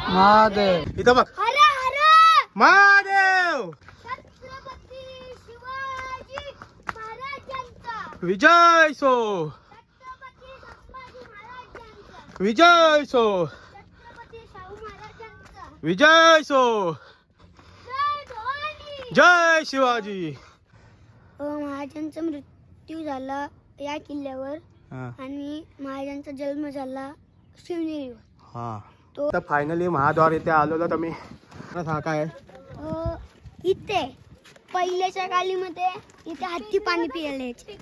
महादेव इथं बघ. महादेव विजय सो विजय सो विजय सो जय शिवाजी. महाराजांचा मृत्यू झाला या किल्ल्यावर आणि महाराजांचा जन्म झाला शिवनेरीवर. हा तर फायनली महाद्वार इथे आलो तर मी हा काय इथे पहिल्याच्या कालीमध्ये इथे हत्ती पाणी प्यायला यायचे.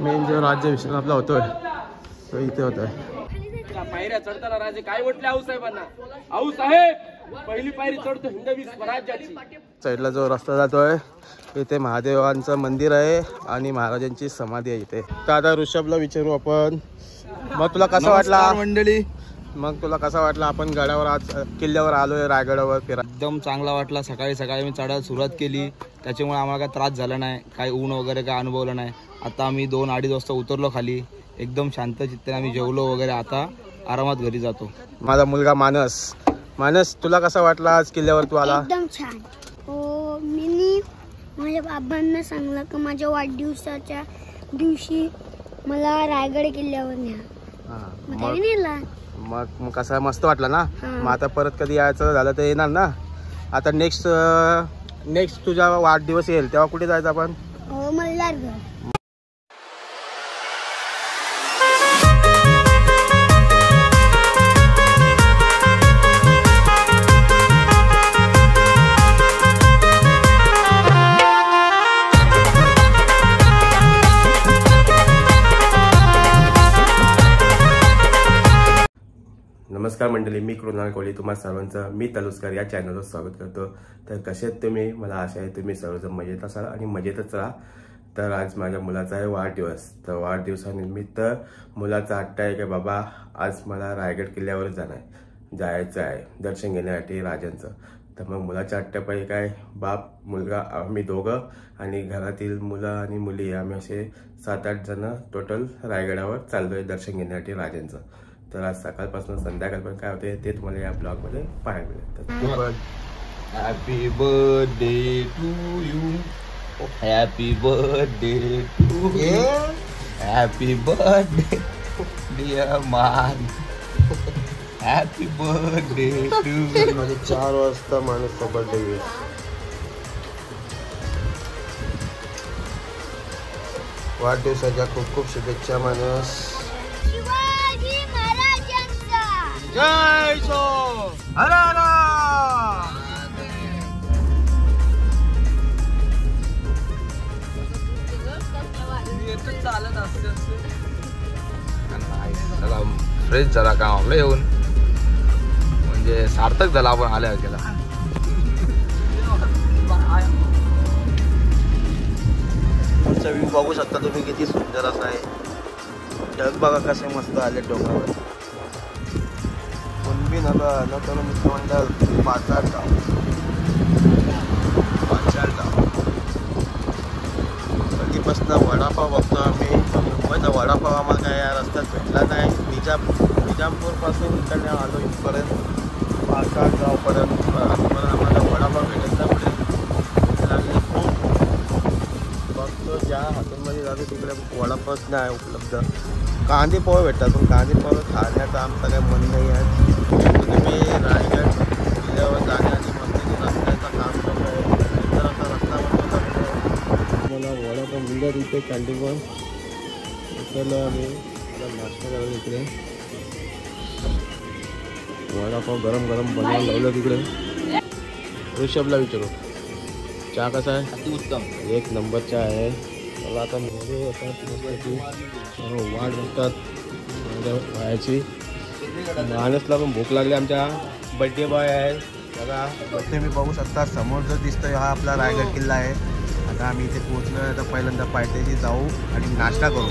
मेन जो राज्याभिषेक आपला होतोय तो इथे होतोय. पायऱ्या चढताना राजे काय म्हटले आऊसाहेबांना? आऊसाहेब पहिली पायरी चढतो हिंदवी स्वराज्याची. साईडला जो रस्ता जातोय इथे महादेवांचं मंदिर आहे आणि महाराजांची समाधी आहे इथे. तर आता ऋषभला विचारू आपण. मग तुला कसं वाटला मंडळी? मग तुला कसं वाटलं आपण गडावर आज किल्ल्यावर आलोय रायगडावर फिरा? एकदम चांगला वाटला. सकाळी सकाळी मी चढायला सुरुवात केली त्याच्यामुळे आम्हाला काय त्रास झाला नाही, काही ऊन वगैरे काय अनुभवलं नाही. आता आम्ही 2-2:30 वाजता उतरलो खाली. एकदम शांत चित्ताने आम्ही जेवलो वगैरे. आता आरामात घरी जातो. माझा मुलगा मानस तुला कसं वाटलं आज किल्ल्यावर तू आला? एकदम छान. हो मी माझ्या बाबांना सांगलं की माझ्या वाढदिवसाच्या दिवशी मला रायगड किल्ल्यावर न्या. मग कसं मस्त वाटलं ना? मग आता परत कधी यायचं झालं तर येणार ना? आता नेक्स्ट तुझा वाढदिवस येईल तेव्हा कुठे जायचं आपण? मल्हारगड. नमस्कार मंडळी, मी कृणाल कोळी तुम्हा सर्वांचं मी तलुस्कर या चॅनलवर स्वागत करतो. तर कसे आहेत तुम्ही? मला आशा आहे तुम्ही सर्वजण मजेत असाल आणि मजेतच राहा. तर आज माझ्या मुलाचा आहे वाढदिवस. तर वाढदिवसानिमित्त मुलाचा हट्ट आहे की बाबा आज मला रायगड किल्ल्यावर जायचं आहे दर्शन घेण्यासाठी राजांचं. तर मग मुलाच्या हट्टापायी काय बाप मुलगा आम्ही दोघं आणि घरातील मुलं आणि मुली आम्ही असे 7-8 जण टोटल रायगडावर चाललोय दर्शन घेण्यासाठी राजांचं. तर आज सकाळपासून संध्याकाळपर्यंत काय होते ते तुम्हाला या ब्लॉग मध्ये पाहायला मिळेल. Happy birthday to you, happy birthday to you, happy birthday dear Maan, happy birthday to you. म्हणजे 4 वाजता माणूसचा बर्थडे. वाढदिवसाच्या खूप खूप शुभेच्छा माणूस. जय सो हर हर. फ्रेश झाला का आपलं येऊन, म्हणजे सार्थक झाला आपण आल्यावर केला. व्ह्यू बघू शकता तुम्ही किती सुंदर असा आहे. ढग बघा कसे मस्त आले डोंगरावर. कुणबी नगर मित्रमंडळ पाचाळ गाव. कधीपासून वडापाव बघतो आम्ही. मुंबईचा वडापाव आम्हाला काय या रस्त्यात भेटला नाही. निजामपूरपासून इकडे आलो इथपर्यंत पाचाळ गावपर्यंत आम्हाला वडापाव भेटत नाही. पुढे लागले खूप बघतो ज्या हॉटेलमध्ये जातो तिकडे वडापावच नाही उपलब्ध. कांदे पोहे भेटतात पण कांदे पोहे खाण्याचं आमचं काही मन नाही आहे. तुम्ही रायगड किल्ल्यावर जाण्याआधी मस्त रस्त्याचं काम करतो आहे. तर असा रस्ता बनवतो मला वडापाव मिळत इथे कॅन्टीनवर उतरलो आम्ही. नाश्ता करायला इकडे वडापाव गरम गरम बनवायला लावलं तिकडे. ऋषभला विचारू चहा कसा आहे? अतिउत्तम, 1 नंबर चहा आहे. मला आता मोरे होतात मस्तपैकी वाट बघतात व्हायची. माणसला पण भूक लागली. आमच्या बड्डे बॉय आहे बघा. तुम्ही बघू शकता समोर जो दिसतोय हा आपला रायगड किल्ला आहे. आता आम्ही इथे पोहोचलो आहे. तर पहिल्यांदा पायथ्याशी जाऊ आणि नाश्ता करू.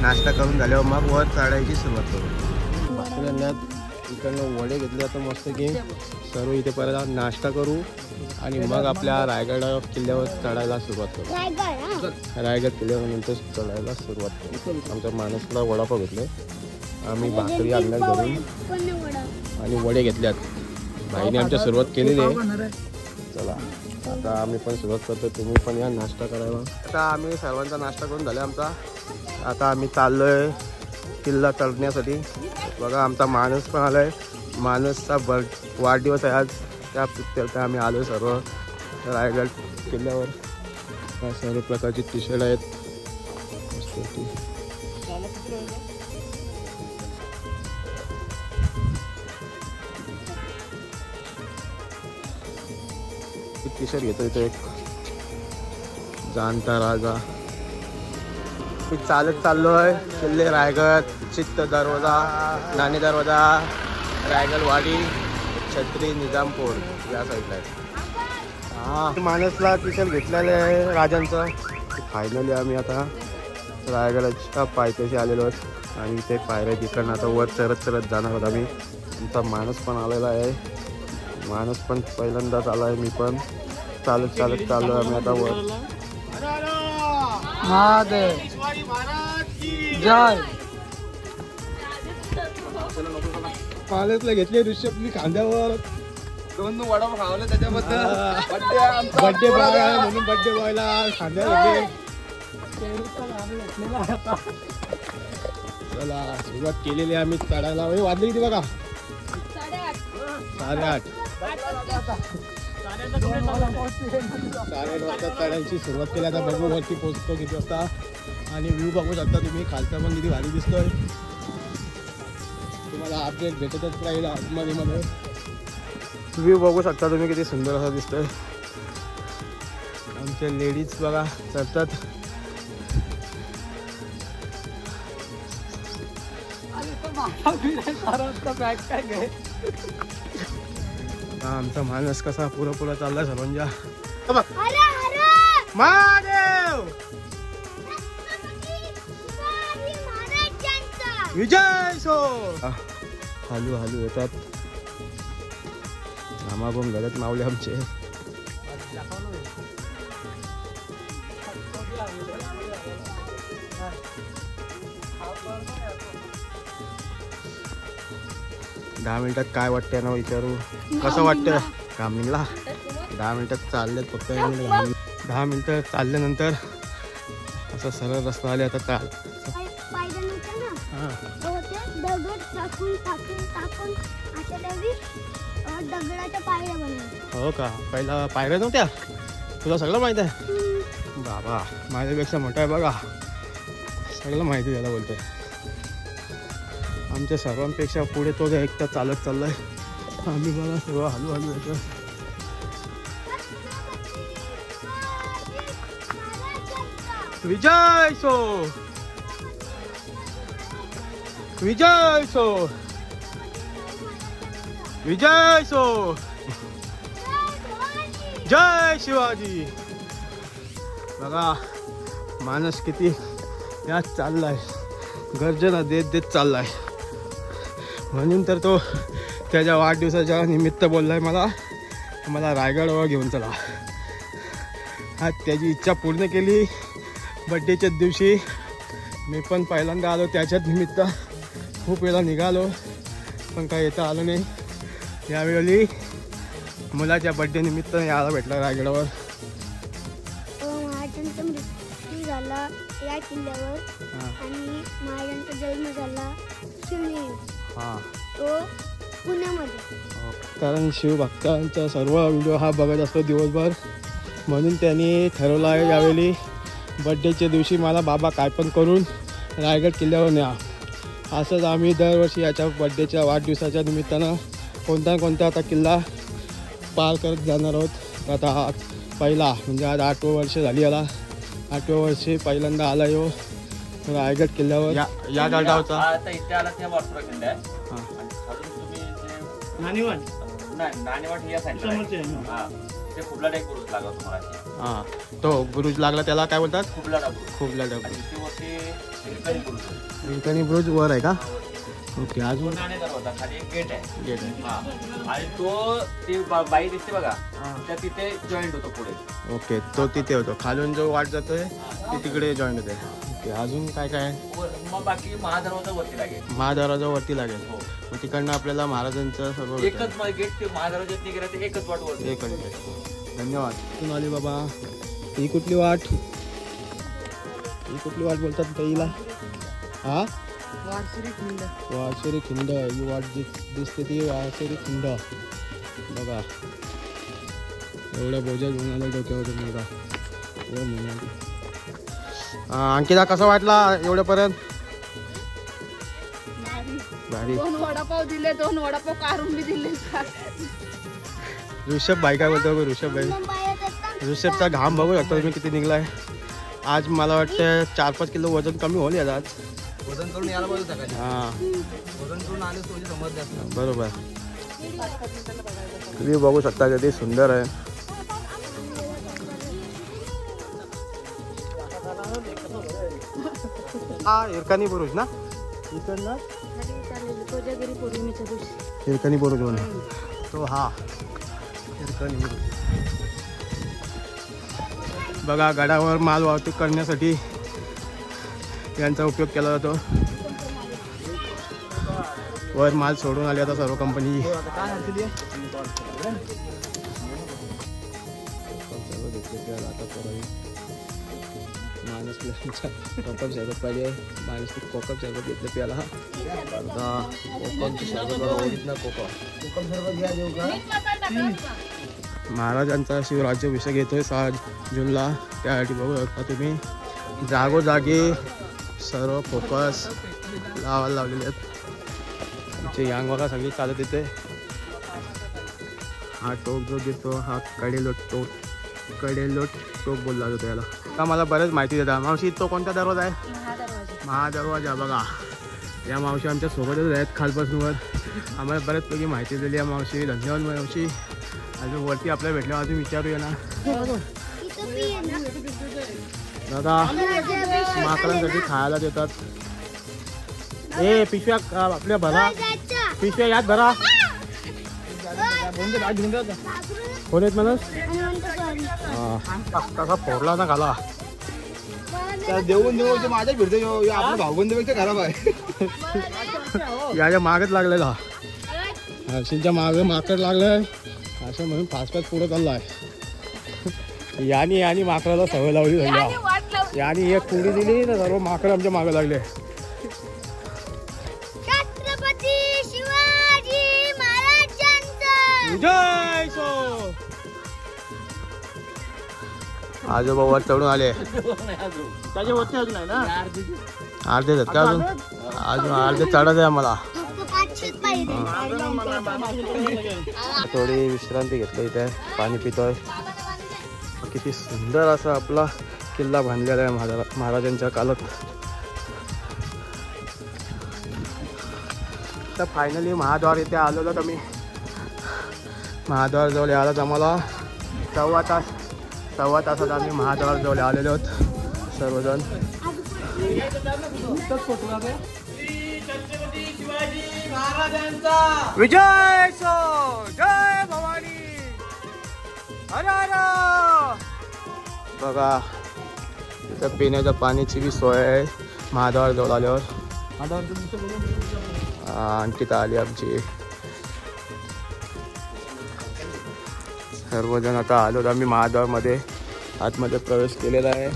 नाश्ता करून झाल्यावर मग वर चढायची सुरुवात करू. बाकील्यांना इकडनं वडे घेतले आता मस्त की सर्व इथे पहिला नाश्ता करू आणि मग आपल्या रायगड किल्ल्यावर चढायला सुरुवात करू. रायगड किल्ल्यावर नंतर चढायला सुरुवात करू. आमच्या माणूसला वडापाव घेतले आम्ही भाकरी आणल्या घरून पण वडा. आणि वडे घेतल्यात. भाईने आमच्या सुरुवात केलेली आहे. चला आता आम्ही पण सुरुवात करतो, तुम्ही पण या नाश्ता करायला. आता आम्ही सर्वांचा नाश्ता करून झाला आमचा. आता आम्ही चाललोय किल्ला चढण्यासाठी. बघा आमचा माणूस पण आलाय. माणूसचा वाढदिवस आहे आज, त्या पिक्चरचा आम्ही आलो सर्व रायगड किल्ल्यावर. सर्व प्रकारची टी शर्ट आहेत. टी शर्ट घेतो इथे एक जाणता राजा. मी चालत चाललोय किल्ले रायगड, चित्त दरवाजा, नाणी दरवाजा, रायगड वाडी, छत्री, निजामपूर या साईडला आहे. हा माणसला टी शर्ट घेतलेलं आहे राजांचं. फायनली आम्ही आता रायगडाच्या पायथ्याशी आलेलो आहोत आणि इथे पायऱ्या तिकडनं आता वर चढत चढत जाणार आहोत आम्ही. आमचा माणूस पण आलेला आहे. माणूस पण पहिल्यांदाच आला आहे. मी पण चालत चालत चाललो आम्ही आता वर. महादेव जय. कॉलेजला घेतले ऋषभनी खांद्यावर 2 वडापाव खावले त्याच्याबद्दल बर्थडे बॉय आहे म्हणून बर्थडे बॉयला खांद्यावर घेतले. चला सुरुवात केलेली आम्ही चढायला. वाजली किती बघा 8:30. 8:30 वाजता चढायची सुरुवात केली. आता बघू वरती पोहोचतो किती वाजता. आणि व्ह्यू बघू शकता तुम्ही खालचा पण किती भारी दिसतोय. तुम्हाला अपडेट भेटतच राहील आतमध्ये मध्ये. व्ह्यू बघू शकता तुम्ही किती सुंदर असा दिसतोय. आमच्या लेडीज बघा चढतात. आमचा माणूस कसा पुरा चाललाय सर्वांच्या. महादेव विजय सो. हालू हालू येतात. घामाघूम घालत मावले आमचे. दहा मिनिटात काय वाटतंय ना विचारू. कसं वाटतं कामिंगला? 10 मिनिटात चाललेत फक्त. 10 मिनिटं चालल्यानंतर असं सरळ रस्ता आले. आता चाल दगडाच्या पायऱ्या बनवल्या. हो का? पहिला पायऱ्या नव्हत्या? तुला सगळं माहित आहे बाबा. माझ्यापेक्षा मोठा आहे बघा. सगळं माहिती त्याला बोलतोय. आमच्या सर्वांपेक्षा पुढे तो एकटा चालत चाललाय. आम्ही बघा सर्व हलू हलू येतो. विजय सो विजय सो विजय सो जय शिवाजी. बघा माणूस किती यात चाललाय. गर्जना देत देत चाललाय. म्हणून तर तो त्याच्या वाढदिवसाच्या निमित्त बोललाय मला रायगडवर घेऊन चला. आज त्याची इच्छा पूर्ण केली. बड्डेच्याच दिवशी मी पण पहिल्यांदा आलो त्याच्याच निमित्त. खूप वेळा निघालो पण काय येता आलो नाही. यावेळी मुलाच्या बड्डे निमित्त यायला भेटला रायगडावर. महाराजांचा मृत्यू झाला या किल्ल्यावर आणि महाराजांचा जन्म झाला शिवनेरी. हां तो पुण्यामध्ये. कारण शिवभक्तांचा सर्व व्हिडिओ हा बघत असतो दिवसभर. म्हणून त्यांनी ठरवलं आहे यावेळी बड्डेच्या दिवशी मला बाबा काय पण करून रायगड किल्ल्यावर न्या. असंच आम्ही दरवर्षी याच्या बड्डेच्या वाढदिवसाच्या निमित्तानं कोणता आता किल्ला पार करत जाणार आहोत. आता हा पहिला म्हणजे आज 8वं वर्ष झाली याला. 8व्या वर्षी पहिल्यांदा आला यो रायगड किल्ल्यावर. या गडावरचा आता इथे आला त्या वासुरा किल्ला आहे. आणि खालून तुम्ही जे नाणेवाट या साईडला हा ते कुबलाडा एक बुरुज लागला तुम्हाला. हां तो बुरुज लागला त्याला काय बोलतात? कुबलाडा बुरुज. कुबलाडा आणि ते वरती रिंकणी बुरुज वर आहे का? ओके. अजून नाणे दरवाजा खाली एक गेट आहे. गेट आहे. हा आणि तो ती बाई दिसते बघा त्या तिथे जॉईंट होतो पुढे. ओके तो तिथे होतो. खालून जो वाट जातोय ते तिकडे जॉईन होते. ओके, अजून काय काय? मग बाकी महादरवाजा वरती लागेल. महादरवाजा वरती लागेल. हो. मग तिकडनं आपल्याला महाराजांचं सर्व भेटेल. एकच गेट ते महादरवाज्यात गेला ते एकच वाट वरती. एक धन्यवाद. कुठून आली बाबा? ही कुठली वाट? ही कुठली वाट बोलतात पहिला? हा, वारसरी खिंड. ही वाट दिसते ती वारसरी खिंड. बघा एवढ्या बोजा घेऊन आलं डोक्यावर मुलगा. अंकिता कसा वाटला एवढ्यापर्यंत? भारी. 2 वडापाव दिले, 2 वडापाव काढून बी दिले. ऋषभ भाई काय बोलतो? ऋषभ भाई, ऋषभचा घाम बघू शकता तुम्ही किती निघलाय. आज मला वाटतं 4-5 किलो वजन कमी होईल यात आज. वजन करून यायला पाहिजे सकाळी. हा वजन करून आले तुझी समज जास्त. बरोबर. तुम्ही बघू शकता किती सुंदर आहे. हा हिरकणी बुरुज ना? इकडनं हिरकणी बुरुज म्हणून तो. हा हिरकणी बुरुज. बघा गडावर माल वाहतूक करण्यासाठी यांचा उपयोग केला जातो. वर माल सोडून आले आता सर्व कंपनी. कोकम शरबत पाहिजे. माणूस कोकम शरबत घेतलं प्याला. कोकमची शरबत बघा, ओरिजिनल कोकम शरबत घ्या देऊ का? महाराजांचा शिवराज्याभिषेक येतोय 6 जूनला. त्यासाठी बघू शकता तुम्ही जागोजागी सर्व फोकस लावायला लावलेले आहेत. आमचे यांग बघा सगळी चालत येते. हा टोक जो दिसतो हा कडेलोट टोक बोलला जातो याला. का मला बरेच माहिती देतात. मावशी तो कोणता दरवाजा आहे? महादरवाजा. बघा या मावशी आमच्या सोबतच आहेत खालपासूनवर. आम्हाला बऱ्याचपैकी माहिती दिली आहे मावशी. धन्यवाद मावशी. अजून वरती आपल्याला भेटल्यावर अजून विचारूया ना. दादा माकडांसाठी खायला देतात. ए पिशव्या आपल्या भरा, पिशव्या यात भरा. कोण आहेत म्हणून? कसा फोडला ना घाला. देऊन माझ्या फिरतो आपला भाऊबंदपेक्षा खराब आहे. याच्या मागच लागलेला. हर्षींच्या मागे माकड लागलंय असं म्हणून फास्ट पुढे चाललाय. यानी माकडाला सवय लावली झाली. यानी एक पुडी दिली तर सर्व माकड आमच्या मागे लागले. छत्रपती शिवाजी महाराजांचा जय सो. आजोबा वर चढून आले. त्याच्या वरती अजून आहे ना अर्धे आहेत का? अजून अर्धे चढायचं आहे आम्हाला. थोडी विश्रांती घेतली इथे, पाणी पितोय. किती सुंदर असा आपला किल्ला बांधलेला आहे महाराजांच्या काळात. तर फायनली महाद्वार इथे आलेलो आम्ही. महाद्वार जवळ आलाच आम्हाला 1.25 तासात आम्ही महाद्वार जवळ आलेलो आहोत सर्वजण. विजय सो. जय भवानी. हर हर. बघा इथं पिण्याच्या पाण्याची बी सोय आहे महाद्वार जवळ आल्यावर. अंकिता आली आमची. सर्वजण आता आलो आम्ही महाद्वारमध्ये. आतमध्ये प्रवेश केलेला आहे.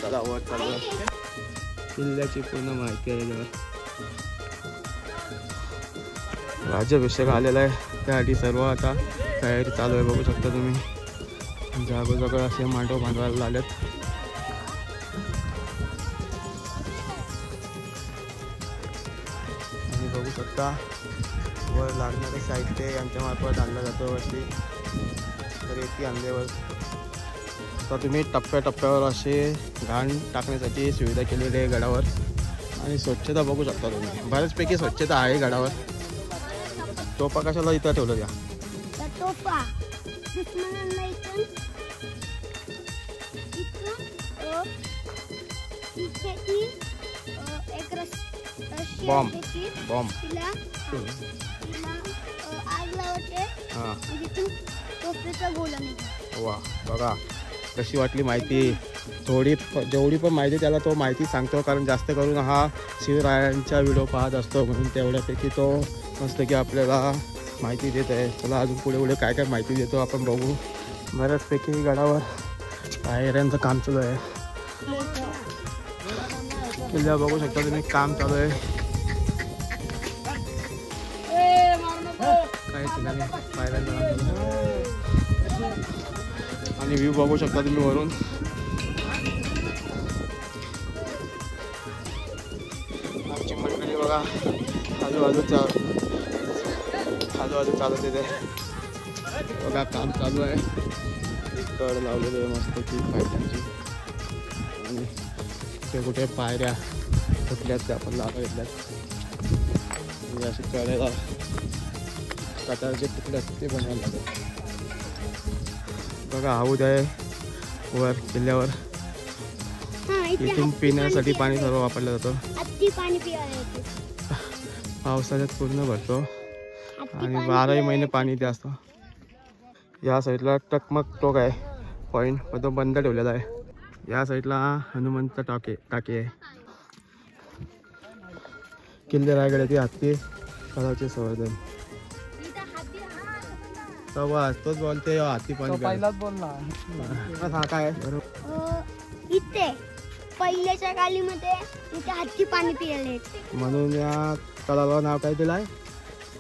चला वर चालू. किल्ल्याची पूर्ण माहिती आहे याच्यावर. राज्याभिषेक आलेला आहे त्यासाठी सर्व आता तयारी चालू आहे. बघू शकता तुम्ही जागोजागो असे मांडव बांधवायला आलेत. आणि बघू शकता वर लागणारे साहित्य यांच्या मार्फत आणलं जातं वरती. तर येते आणल्यावर तर तुम्ही टप्प्याटप्प्यावर असे घाण टाकण्यासाठी सुविधा केलेली आहे गडावर. आणि स्वच्छता बघू शकता तुम्ही. बऱ्याचपैकी स्वच्छता आहे गडावर. टोपा कशाला इथं ठेवलं त्या? टोपा बॉम्ब आग लावते. हां टोपीचा गोला निघाला. वा बघा कशी वाटली माहिती. जेवढी पण माहिती त्याला तो माहिती सांगतो, कारण जास्त करून हा शिवरायांचा व्हिडिओ पाहत असतो, म्हणून तेवढ्यापैकी तो मस्त की आपल्याला माहिती देत आहे. चला अजून पुढे काय काय माहिती देतो आपण बघू. बऱ्याचपैकी गडावर पायऱ्यांचं काम चालू आहे. किल्ला बघू शकता तुम्ही, काम चालू आहे काही ठिकाणी पायऱ्यांचं काम चालू आहे. आणि व्ह्यू बघू शकता तुम्ही वरून. आमची मंडळी बघा आजूबाजू चालत येते बघा, काम चालू आहे. कड लावलेली आहे मस्त की पायऱ्यांची. आणि ते कुठे पायऱ्या फुटल्यात त्या आपण लावा घेतल्यात. म्हणजे अशी कडेला काटाचे तुकडे असतात ते बनवायला लागतात बघा. हौद आहे वर किल्ल्यावर. इथून पिण्यासाठी पाणी सर्व वापरलं जातं. पावसाळ्यात पूर्ण भरतो आणि 12ही महिने पाणी इथे असतं. या साईडला टकमक टोक आहे पॉईंट, पण तो बंद ठेवलेला आहे. या साईडला हनुमंत टाके आहे. किल्ले रायगडाचे हत्ती तलावाचे संवर्धन. तोच बोलते हाती पाणी पहिलाच बोलला. हा काय इथे पहिल्याच्या कालीमध्ये इथे हत्ती पाणी पिले, म्हणून या तलावाला नाव काय दिलं आहे,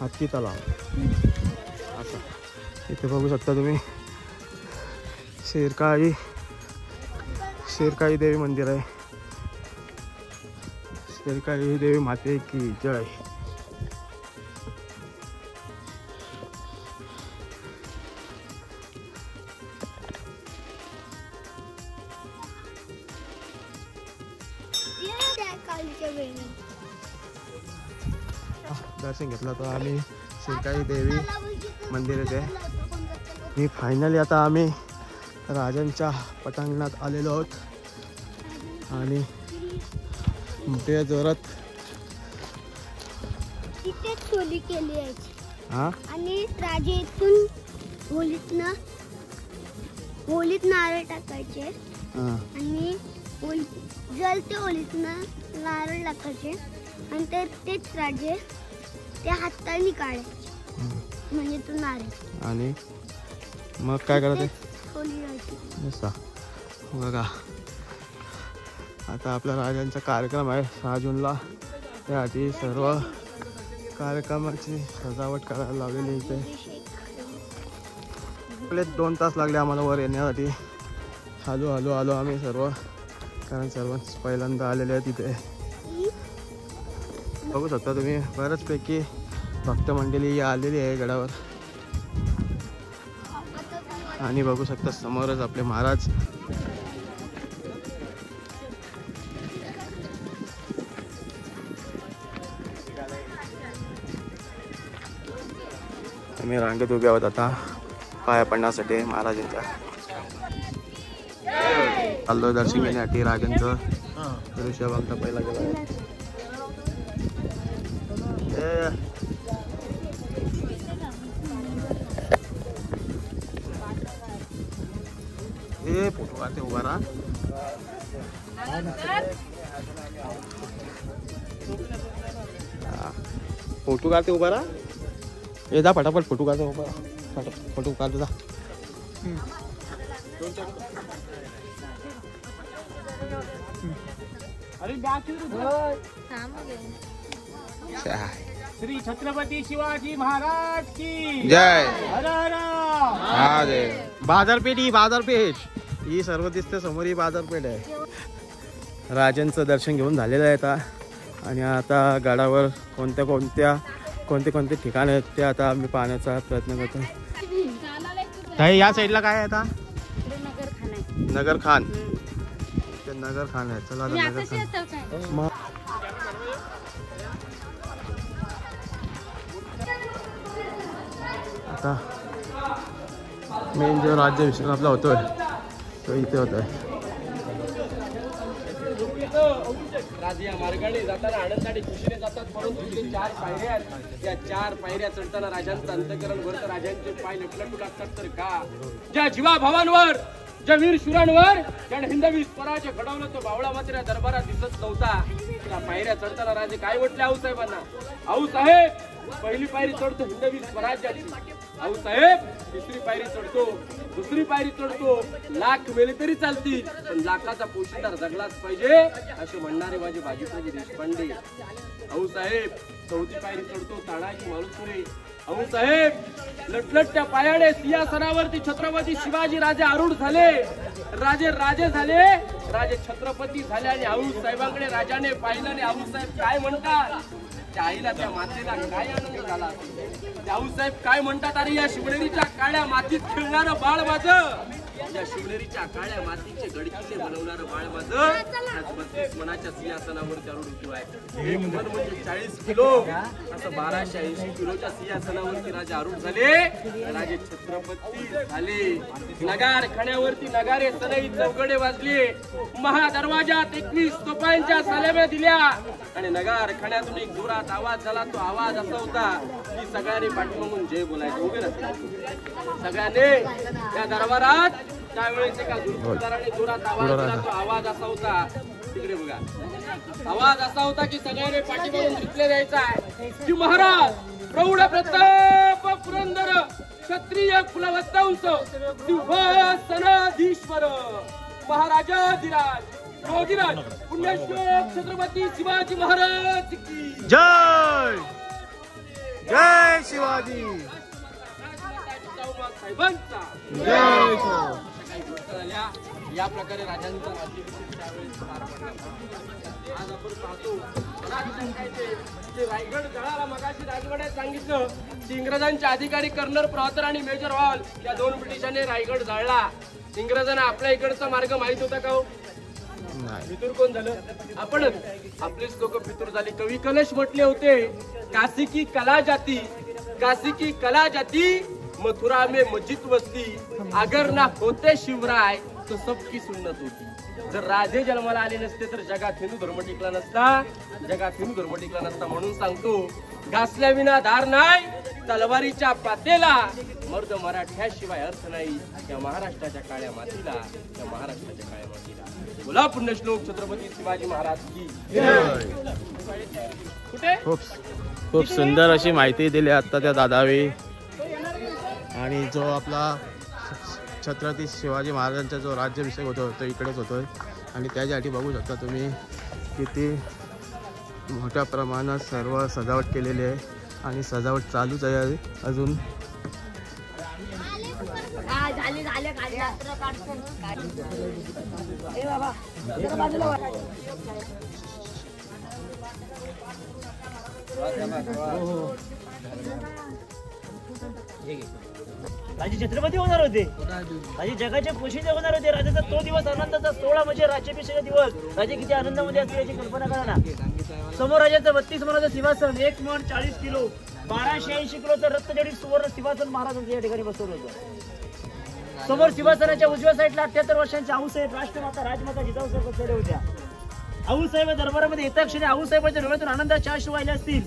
हत्ती तलाव. असं इथे बघू शकता तुम्ही शेरकाळी देवी मंदिर आहे. शेरकाळी देवी माते की जय. दर्शन घेतलं तर आम्ही शेरकाळी देवी मंदिर येते. मी फायनली आता आम्ही राजांच्या पटांगणात आलेलो आहोत आणि मोठ्या जोरात तिथे चोरी केली आहे. हा आणि राजे इथून होलीत नारळ टाकायचे आणि जलते होलीतनं नारळ टाकायचे आणि तेच राजे त्या हाताने काढायचे, म्हणजे तो नारळ. आणि मग काय करायचं बघा. आता आपल्या राजांचा कार्यक्रम आहे 6 जूनला. त्यासाठी सर्व कार्यक्रमाची सजावट करायला लावलेली इथे. आपले 2 तास लागले आम्हाला वर येण्यासाठी. आलो आम्ही सर्व, कारण सर्व पहिल्यांदा आलेले आहेत तिथे. बघू शकता तुम्ही बऱ्याचपैकी भक्त मंडळी आलेली आहे गडावर. आणि बघू शकता समोरच आपले महाराज. आम्ही रांगेत उभे आहोत आता पाया पडण्यासाठी महाराजांच्या. चाललो दर्शन घेण्यासाठी राजांचं. दृश्य बघता पहिला गेला हे फोटो काढते उभा राहा. फोटो काढते उभा राहा. ये जा फटाफट फोटो काढते उभा राहा. फोटो काढते जा. श्री छत्रपती शिवाजी महाराज की जय. हर हर महादेव. बाजारपेठ ही सर्व दिसते समोर, ही बाजारपेठ आहे. राजांचं दर्शन घेऊन झालेलं आहे आता. आणि आता गडावर कोणते ठिकाण आहेत ते आता आम्ही पाहण्याचा प्रयत्न करतो. या साईडला काय आहे आता, नगर खान. ते नगर खान आहे. चला नगर खान. मग आता मेन जो राज्याभिषेक आपला होतोय तो इथे होतोय. राजे या मार्गाने जाताना आनंदाने खुशीने जातात, परंतु इथे 4 पायऱ्या आहेत. या 4 पायऱ्या चढताना राजांचं अंतकरण भरतं, राजांचे पाय लटलटू लागतात. तर का ज्या जीवा भावांवर ज्या वीर शुरांवर ज्याने हिंदवी स्वराज्य घडवलं तो बावळा मात्र या दरबारात दिसत नव्हता. त्या पायऱ्या चढताना राजे काय म्हटले आऊसाहेबांना? आऊसाहेब पहिली पायरी चढतो हिंदवी स्वराज्याची, आऊसाहेब तिसरी पायरी चढतो, दुसरी पायरी चढतो, लाख मेले तरी चालतील पण लाखाचा पोशीदार जगलाच पाहिजे असे म्हणणारे माझे बाजीप्रभू देशपांडे. आऊसाहेब चौथी पायरी चढतो तानाजी मालुसरे. आऊसाहेब लटलटच्या पायाने सिंहासनावरती छत्रपती शिवाजी राजे आरूढ झाले, राजे झाले, राजे छत्रपती झाले. आणि आऊसाहेबांकडे राजाने पाहिलं आणि आऊसाहेब काय म्हणतात? त्या आईला त्या मातेला काय आनंद झाला. आऊसाहेब काय म्हणतात? अरे या शिवनेरीच्या काळ्या मातीत खेळणारं बाळ माझं, या शिवनेरीच्या काळ्या मातीचे गडकिल्ले बनवणारं बाळ माझं आज 32 मनाच्या सिंहासनावर आरूढ उभं आहे. एक मन म्हणजे 40 किलो, असं 1280 किलोच्या सिंहासनावरती राजे आरूढ झाले, राजे छत्रपती झाले. नगार खाण्यावरती नगारे सनई चौकडे वाजले, महादरवाजात 21 तोफांच्या सलाम्या दिल्या आणि नगार खाण्यातून एक जोरात आवाज झाला. तो आवाज असा होता की सगळ्यांनी पाठीमागून जय बोलायचं. उभे नसते सगळ्यांनी त्या दरबारात त्यावेळेस एका दुर्गुदाराने जोरात आवाज दिला. तो आवाज असा होता, तिकडे बघा, आवाज असा होता की सगळ्यांनी पाठीमागून घेतले जायचा की महाराज प्रौढ प्रताप पुरंदर क्षत्रिय कुलवंश सिंहासनाधीश्वर महाराजाधिराज योगीराज पुण्यश्लोक छत्रपती शिवाजी महाराज की जय. जय शिवाजी. साहेबांचा जय. काही गोष्टी झाल्या या प्रकारे राजांचा राज्याभिषेक त्यावेळेस पार पडला. आज आपण पाहतो ते रायगड जळाला. मगाशी राजवाड्यात सांगितलं की इंग्रजांचे अधिकारी कर्नल प्रॉतर आणि मेजर हॉल या 2 ब्रिटिशांनी रायगड जाळला. इंग्रजांना आपल्या इकडचा मार्ग माहित होता का हो? फितूर कोण झालं? आपणच. आपलेच लोक फितूर झाले. कवी कलश म्हटले होते, काशी की कला जाती, काशी की कला जाती, मथुरा में मस्जिद वस्ती, अगर ना होते शिवराय तो सबकी सुन्नत होती. जर राजे जन्माला आले नसते तर जगात हिंदू धर्म टिकला नसता, जगात हिंदू धर्म टिकला नसता. म्हणून सांगतो, घासल्या विना धार नाही, तलवारीच्या पातेला, मर्द मराठ्याशिवाय अर्थ नाही या महाराष्ट्राच्या काळ्या मातीला, या महाराष्ट्राच्या काळ्या मातीला. बोला पुण्यश्लोक छत्रपती शिवाजी महाराज की कुठे. खूप सुंदर अशी माहिती दिली आता त्या दादावी. आणि जो आपला छत्रपती शिवाजी महाराजांचा जो राज्याभिषेक होतो तो इकडेच होतोय आणि त्याच्यासाठी बघू शकता तुम्ही किती मोठ्या प्रमाणात सर्व सजावट केलेली आहे आणि सजावट चालूच आहे अजून. राजे छत्रपती होणार होते, राजे जगाचे पोशिंदे होणार होते. राजाचा तो दिवस आनंदाचा 16 म्हणजे राज्याभिषेक दिवस. राजे किती आनंदामध्ये असतील याची कल्पना करा ना. समोर राजाचं 32 मनाचं सिंहासन, 1 मन 40 किलो, 1280 किलोचं रत्नजडित सुवर्ण सिंहासन महाराजांचं या ठिकाणी बसवलं होतं. समोर सिंहासनाच्या उजव्या साईडला 78 वर्षांच्या आऊसाहेब राष्ट्रमाता राजमाता जिजाऊसाहेब बसलेल्या होत्या. आऊसाहेब दरबारामध्ये येता क्षणी आऊसाहेबांच्या डोळ्यातून आनंदाचे अश्रू वाहिले असतील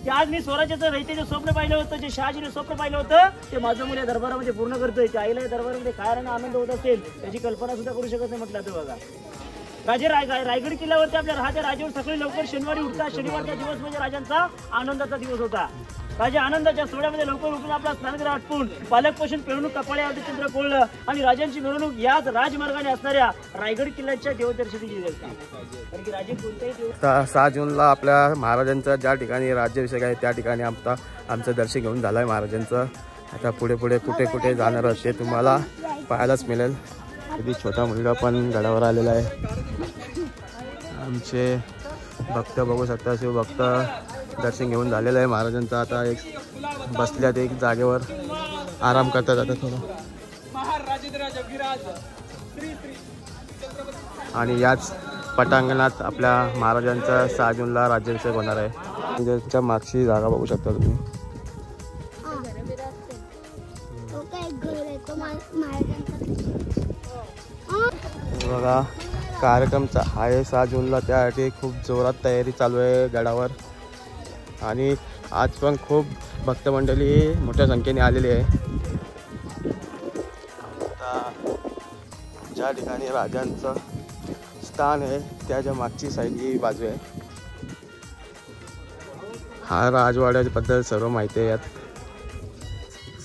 की आज मी स्वराज्याचं रयतेचे स्वप्न पाहिलं होतं, जे शहाजीने स्वप्न पाहिलं होतं ते माझं मुलं दरबारामध्ये पूर्ण करतोय. त्या आईला दरबारामध्ये काय आनंद होत असेल त्याची कल्पना सुद्धा करू शकत नाही. म्हटलं तर बघा, राजे रायगड किल्ल्यावरती आपल्या राहत्या राजेवर सकाळी लवकर शनिवारी उठतात. शनिवारचा दिवस म्हणजे राजांचा आनंदाचा दिवस होता. राजे आनंदाच्या सोहळ्यामध्ये लवकर उठून आपला स्नानगृह आटपून पालक पोषण मिरवणूक कपाळे चंद्र कोळलं आणि राजांची मिरवणूक याच राजमार्गाने असणाऱ्या रायगड किल्ल्याच्या देवदर्शनी केली जाते. कारण की राजे कोणत्याही 6 जूनला आपल्या महाराजांचा ज्या ठिकाणी राज्याभिषेक आहे त्या ठिकाणी आमचं दर्शन घेऊन झालं आहे महाराजांचं. आता पुढे कुठे कुठे जाणार ते तुम्हाला पाहायलाच मिळेल. कधी छोटा मुलगा पण गडावर आलेला आहे. आमचे भक्त बघू शकता, शिवभक्त दर्शन घेऊन झालेलं आहे महाराजांचं. आता एक बसल्यात एक जागेवर आराम करतात. आता थोडं आणि याच पटांगणात आपल्या महाराजांचा 6 जूनला राज्याभिषेक होणार आहे. त्याच्या मागची जागा बघू शकता तुम्ही. बघा कार्यक्रमचा आहे 6 जूनला, त्यासाठी खूप जोरात तयारी चालू आहे गडावर. आणि आज पण खूप भक्तमंडळी मोठ्या संख्येने आलेली आहे. आता ज्या ठिकाणी राजांचं स्थान आहे त्याच्या मागची साईड ही बाजू आहे. हा राजवाड्याबद्दल सर्व माहिती आहे. यात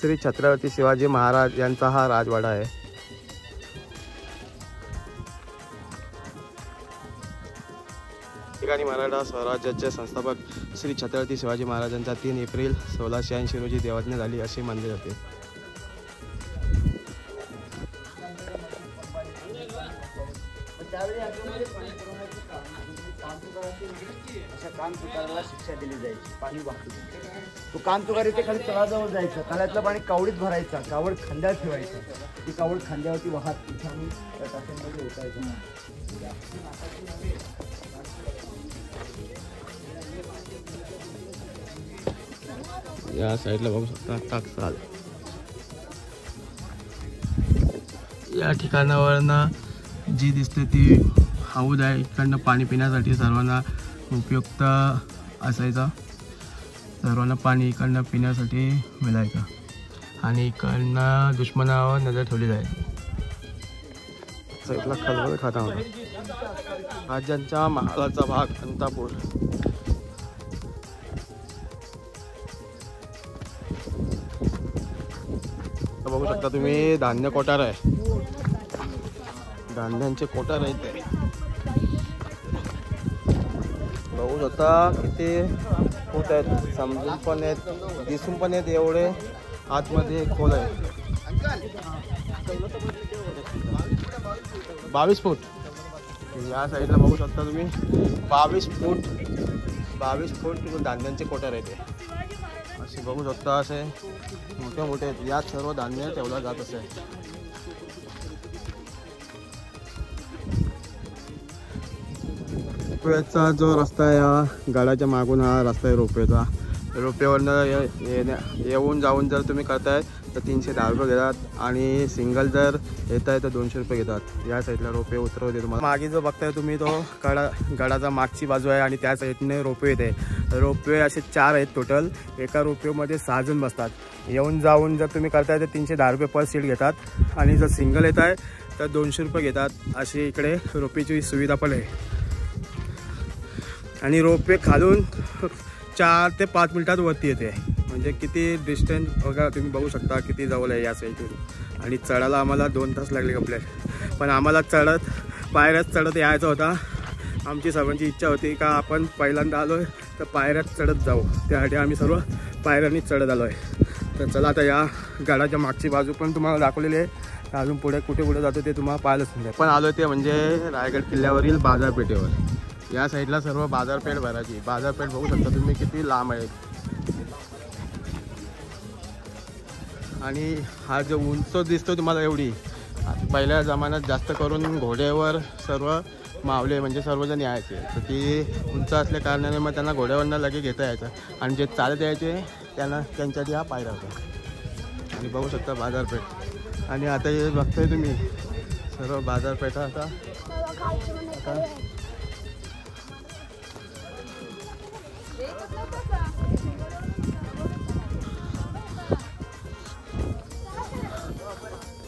श्री छत्रपती शिवाजी महाराज यांचा हा राजवाडा आहे. ठिकाणी मराठा स्वराज्याचे संस्थापक श्री छत्रपती शिवाजी महाराजांचा 3 एप्रिल 1680 रोजी देवाज्ञा झाली असे मानले जाते. अशा कामचुकाराला शिक्षा दिली जायची. पाणी वाहतूक तो कामचुकार इथे खाली तळाजवळ जायचं. तळ्यातलं पाणी कावडीत भरायचं, कावड खांद्यावर ठेवायचं. ती कावड खांद्यावरती वाहत इथे आम्ही त्या टाक्यांमध्ये उठायचं. या साईडला बघू शकता टाकसाल. या ठिकाणावरनं जी दिसते ती हौद आहे. इकडनं पाणी पिण्यासाठी सर्वांना उपयुक्त असायचा. सर्वांना पाणी इकडनं पिण्यासाठी मिळायचं आणि इकडनं दुश्मनावर नजर ठेवली जायची. साईडला खलबल खाता होता. राजांच्या महालाचा भाग अंतापूर. बघू शकता तुम्ही धान्य कोठार आहे. धान्यांचे कोठार आहेत ते बघू शकता. किती फूट आहेत समजून पण आहेत, दिसून पण आहेत. एवढे आतमध्ये खोल आहे. 22 फूट. या साईडला बघू शकता तुम्ही 22 फूट धान्यांचे कोठार आहे ते. असे बघू शकता. असे मोठे मोठे आहेत. यात सर्व धान्य ठेवलं जात असे. रोपवेचा जो रस्ता आहे हा गडाच्या मागून हा रस्ता आहे रोपवेचा. रोपवेवरनं येऊन जाऊन जर तुम्ही करताय तर 310 रुपये घेतात आणि सिंगल जर येत आहे तर 200 रुपये घेतात. या साईडला रोपवे उतरवते तुम्हाला. मागे जो बघताय तुम्ही तो गडाचा मागची बाजू आहे आणि त्या साईडने रोपवे येते. रोपवे असे 4 आहेत टोटल. एका रोपवेमध्ये 6 जण बसतात. येऊन जाऊन जर तुम्ही करताय तर 310 रुपये पर सीट घेतात आणि जर सिंगल येत आहे तर 200 रुपये घेतात. अशी इकडे रोपवेची सुविधा पण आहे. आणि रोपवे खालून 4 ते 5 मिनिटात वरती येते. म्हणजे किती डिस्टन्स बघा तुम्ही बघू शकता किती जवळ आहे या साईडून. आणि चढायला आम्हाला 2 तास लागले कंप्लीट. पण आम्हाला पायऱ्यात चढत यायचं होता. आमची सर्वांची इच्छा होती का आपण पहिल्यांदा आलो आहे तर पायऱ्यात चढत जाऊ. त्यासाठी आम्ही सर्व पायऱ्यांनीच चढत आलो आहे. तर चला आता या गडाच्या मागची बाजू पण तुम्हाला दाखवलेली आहे. अजून पुढे कुठे जातो ते तुम्हाला पाहायलाच नाही. पण आलो ते म्हणजे रायगड किल्ल्यावरील बाजारपेठेवर. या साईडला सर्व बाजारपेठ भरायची. बाजारपेठ बघू शकता तुम्ही किती लांब आहे. आणि हा जो उंच दिसतो तुम्हाला एवढी, पहिल्या जमान्यात जास्त करून घोड्यावर सर्व मावले म्हणजे सर्वजण यायचे. तर ती उंच असल्या कारणाने मग त्यांना घोड्यावरनं लगेच घेता यायचं. आणि जे चालत यायचे त्यांच्यासाठी हा पायरा होता. आणि बघू शकता बाजारपेठ. आणि आता हे बघताय तुम्ही सर्व बाजारपेठा. आता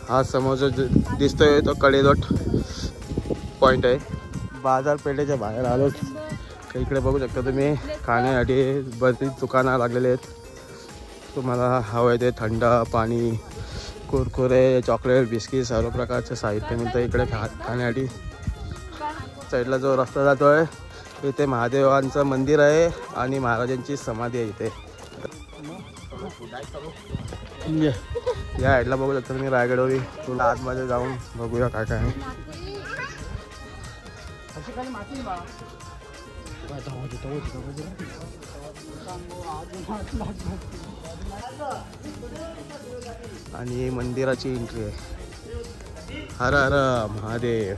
हा समोर जो दिसतोय तो कडेलोट पॉईंट आहे. बाजारपेठेच्या बाहेर आलोच. इकडे बघू शकता तुम्ही खाण्यासाठी बरीच दुकानं लागलेले आहेत. तुम्हाला हवं आहे ते थंड पाणी, कुरकुरे, चॉकलेट, बिस्किट सर्व प्रकारचे साहित्य मिळतं इकडे खाण्यासाठी. साईडला जो रस्ता जातोय इथे महादेवांचं मंदिर आहे आणि महाराजांची समाधी आहे इथे. या साईडला बघू शकता तुम्ही रायगडवरी. तुला आतमध्ये जाऊन बघूया काय काय आहे. आणि मंदिराची एंट्री आहे. हर हर महादेव.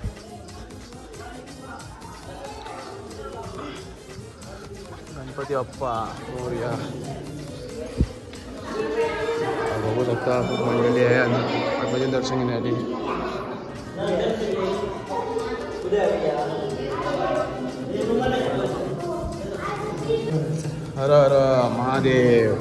गणपती बाप्पा मोरया. बघू शकता खूप मंडळी आहे आणि आतमध्ये दर्शन घेण्यासाठी. हर हर महादेव.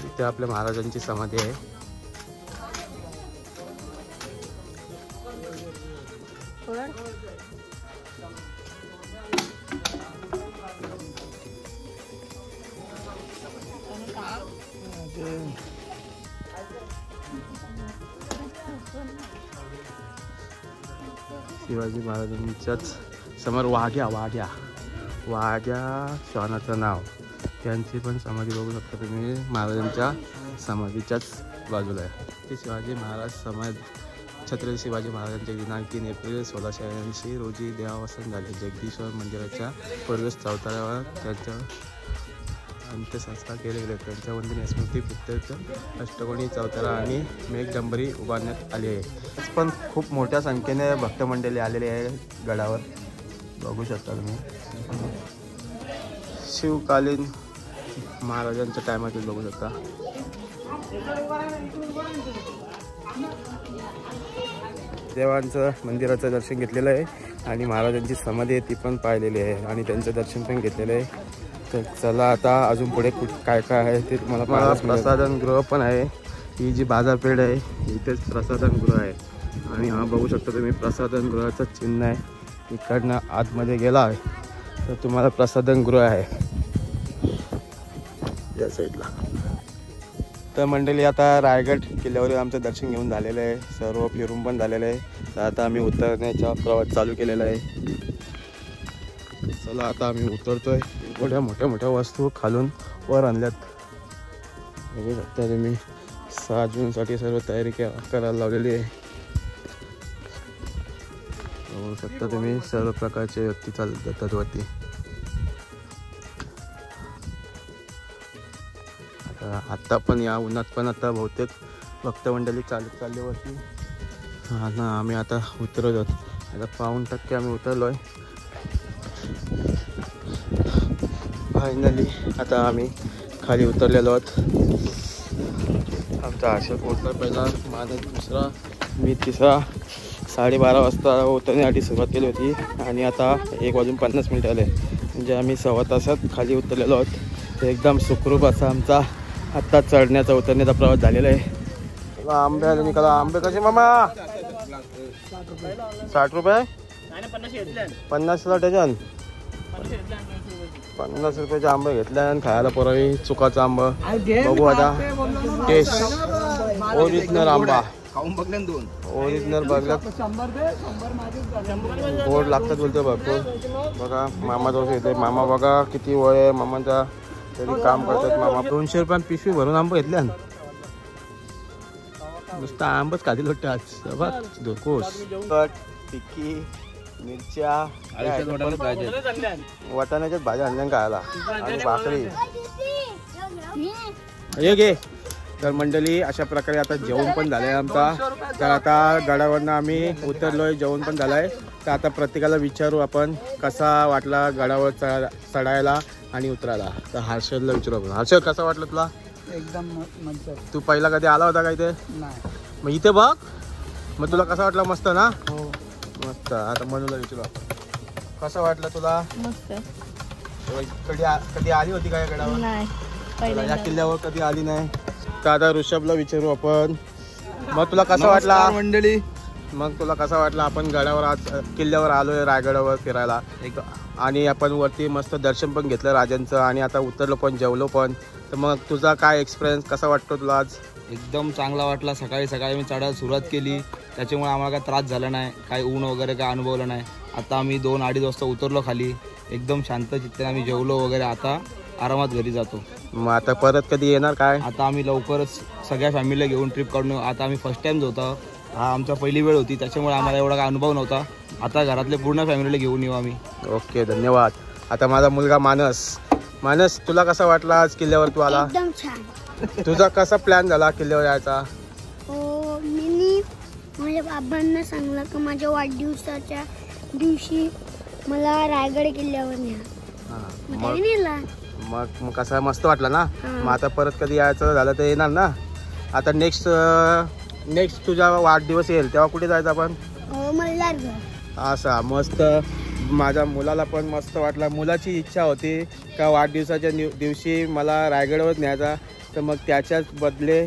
इथे आपल्या महाराजांची समाधी आहे. शिवाजी महाराजांच्याच समोर वाघ्या श्वानाचं नाव, त्यांची पण समाधी बघू शकता तुम्ही. महाराजांच्या समाधीच्याच बाजूला आहे ते शिवाजी महाराज समाज. छत्रपती शिवाजी महाराजांचे दिनांक 3 एप्रिल 1680 रोजी देहावसान झाले. जगदीश्वर मंदिराच्या पूर्वेस चौथऱ्यावर त्यांच्या अंत्यसंस्कार केले गेले. त्यांच्या वंदनीय स्मृती प्रित्यर्थ अष्टकोनी चौथरा आणि मेघडंबरी उभारण्यात आली आहे. पण खूप मोठ्या संख्येने भक्तमंडळी आलेली आहे गडावर, बघू शकता तुम्ही. शिवकालीन महाराजांच्या टायमातील बघू शकता. देवांचं मंदिराचं दर्शन घेतलेलं आहे आणि महाराजांची समाधी आहे ती पण पाहिलेली आहे आणि त्यांचं दर्शन पण घेतलेलं आहे. तर चला आता अजून पुढे काय काय आहे ते तुम्हाला. प्रसाधन गृह पण आहे. ही जी बाजारपेठ आहे इथेच प्रसाधन गृह आहे आणि हा बघू शकता तुम्ही प्रसाधन गृहाचं चिन्ह आहे. इकडनं आतमध्ये गेला आहे तर तुम्हाला प्रसाधन गृह आहे या साईडला. तर मंडळी आता रायगड किल्ल्यावरील आमचं दर्शन घेऊन झालेलं आहे, सर्व फिरून पण झालेलं आहे. तर आता आम्ही उतरण्याचा प्रवास चालू केलेला आहे. चला आता आम्ही उतरतोय. एवढ्या मोठ्या मोठ्या वस्तू खालून वर आणल्यात बघू शकता तुम्ही. 6 जूनसाठी सर्व तयारी करायला लावलेली आहे. बघू शकता तुम्ही सर्व प्रकारचे व्यक्ती चालत जातात वरती. आता पण या उन्हात पण आता बहुतेक भक्तमंडळी चालली वरती. हा ना, आम्ही आता उतरलो आहोत. आता 5% आम्ही उतरलो आहे फायनली. आता आम्ही खाली उतरलेलो आहोत. आमचा आशा पोहोचला पहिला, माझा दुसरा, मी तिसरा. 12:30 वाजता उतरण्यासाठी सुरुवात केली होती आणि आता 1:50 आले. म्हणजे आम्ही 1/4 तासात खाली उतरलेलो आहोत. एकदम सुखरूप असा आमचा आत्ता चढण्याचा उतरण्याचा प्रवास झालेला आहे. आंबे आले निघाला. आंबे कसे मामा? 60 रुपये 50ला डझन. 50 रुपयाचे आंबे घेतले आणि खायला परवा चुकाचा आंबा. बघू आता टेस्ट. ओरिजिनल आंबा खाऊन बघले 2 ओरिजिनल बघला. गोड लागतात बोलतो भरपूर. बघा मामा दोष येते. मामा बघा किती वय आहे मामाचा, तरी काम करतात मामा. 200 रुपयात पिशवी भरून आंबा घेतल्या. नुसतं आंबच खातील वाटतं आज. बघ कोस टिक्की मिरच्या वाटाण्याच्याच भाज्या आणल्या खायला आणि भाकरी हे घे. तर मंडळी अशा प्रकारे आता जेवण पण झालंय आमचा. तर आता गडावरनं आम्ही उतरलोय, जेवण पण झालंय. तर आता प्रत्येकाला विचारू आपण कसा वाटला गडावर चढायला आणि उतरायला. तर हर्षदला विचारू आपण. हर्षद कसा वाटलं तुला? एकदम मस्त. तू पहिला कधी आला होता का इथे? नाही. मग इथे बघ. मग तुला कसा वाटला? मस्त ना? हो मस्त. आता मनूला विचारू कसं वाटलं तुला? मस्त. कधी आली होती का या गडावर? नाही, या किल्ल्यावर कधी आली नाही. तर आता ऋषभला विचारू आपण. मग तुला कसा वाटला मंडळी? मग तुला कसा वाटला? आपण गडावर आज किल्ल्यावर आलोय रायगडावर फिरायला आणि आपण वरती मस्त दर्शन पण घेतलं राजांचं आणि आता उतरलो पण जेवलो पण. तर मग तुझा काय एक्सपिरियन्स कसा वाटतो तुला आज? एकदम चांगला वाटला. सकाळी मी चढायला सुरुवात केली त्याच्यामुळे आम्हाला काय त्रास झाला नाही, काही ऊन वगैरे काय अनुभवलं नाही. आता आम्ही 2-2:30 वाजता उतरलो खाली. एकदम शांत चित्ताने आम्ही जेवलो वगैरे. आता आरामात घरी जातो. मग आता परत कधी येणार काय? आता आम्ही लवकरच सगळ्या फॅमिलीला घेऊन ट्रिप काढून. आता आम्ही फर्स्ट टाइम होता, हा आमचा पहिली वेळ होती त्याच्यामुळे आम्हाला एवढा काय अनुभव नव्हता. आता घरातले पूर्ण फॅमिलीला घेऊन येऊ आम्ही. ओके धन्यवाद. आता माझा मुलगा मानस तुला कसा वाटला आज किल्ल्यावर तू आला? एकदम छान. तुझा कसा प्लॅन झाला किल्ल्यावर यायचा? हो, मी माझ्या बाबांना सांगलं की माझ्या वाढदिवसाच्या दिवशी मला रायगड किल्ल्यावर न्या. मग कसा मस्त वाटला ना? मग आता परत कधी यायचं झालं तर येणार ना? आता नेक्स्ट नेक्स्ट तुझा वाढदिवस येईल तेव्हा कुठे जायचं आपण? मल्हारगड. असा मस्त. माझ्या मुलाला पण मस्त वाटला. मुलाची इच्छा होती का वाढदिवसाच्या दिवशी मला रायगडवर न्यायचा, तर मग त्याच्याच बदले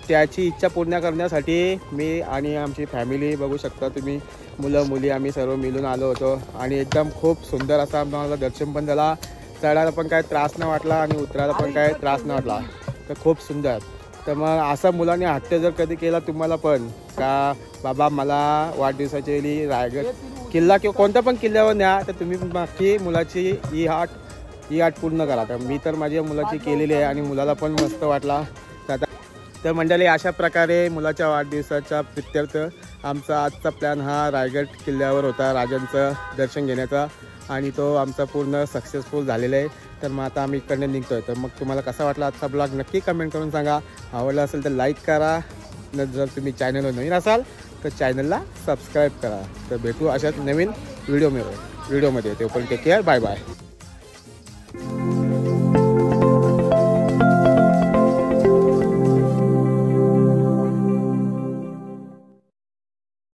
त्याची इच्छा पूर्ण करण्यासाठी मी आणि आमची फॅमिली बघू शकता तुम्ही, मुलं मुली आम्ही सर्व मिळून आलो होतो. आणि एकदम खूप सुंदर असा आम्हाला दर्शन पण झाला. चढायला पण काय त्रास नाही वाटला आणि उतरायला पण काय त्रास नाही वाटला. तर खूप सुंदर. तर मग असा मुलाने हट्ट जर कधी केला तुम्हाला पण का बाबा मला वाढदिवसाच्या वेळी रायगड किल्ला किंवा कोणत्या पण किल्ल्यावर न्या, तर तुम्ही नक्की मुलाची ही आट पूर्ण करा. तर मी तर माझ्या मुलाची केलेली आहे आणि मुलाला पण मस्त वाटला. तर मंडळी अशा प्रकारे मुलाच्या वाढदिवसाच्या प्रित्यर्थ आमचा आजचा प्लॅन हा रायगड किल्ल्यावर होता, राजांचं दर्शन घेण्याचा, आणि तो आमचा पूर्ण सक्सेसफुल झालेला आहे. तर मग आता आम्ही इकडे निघतो आहे. तर मग तुम्हाला कसा वाटला आजचा ब्लॉग नक्की कमेंट करून सांगा. आवडला असेल तर लाईक करा. जर तुम्ही चॅनलवर नवीन असाल तर चॅनलला सबस्क्राईब करा. तर भेटू अशाच नवीन व्हिडिओमध्ये. तोपर्यंत टेक केअर. Bye bye.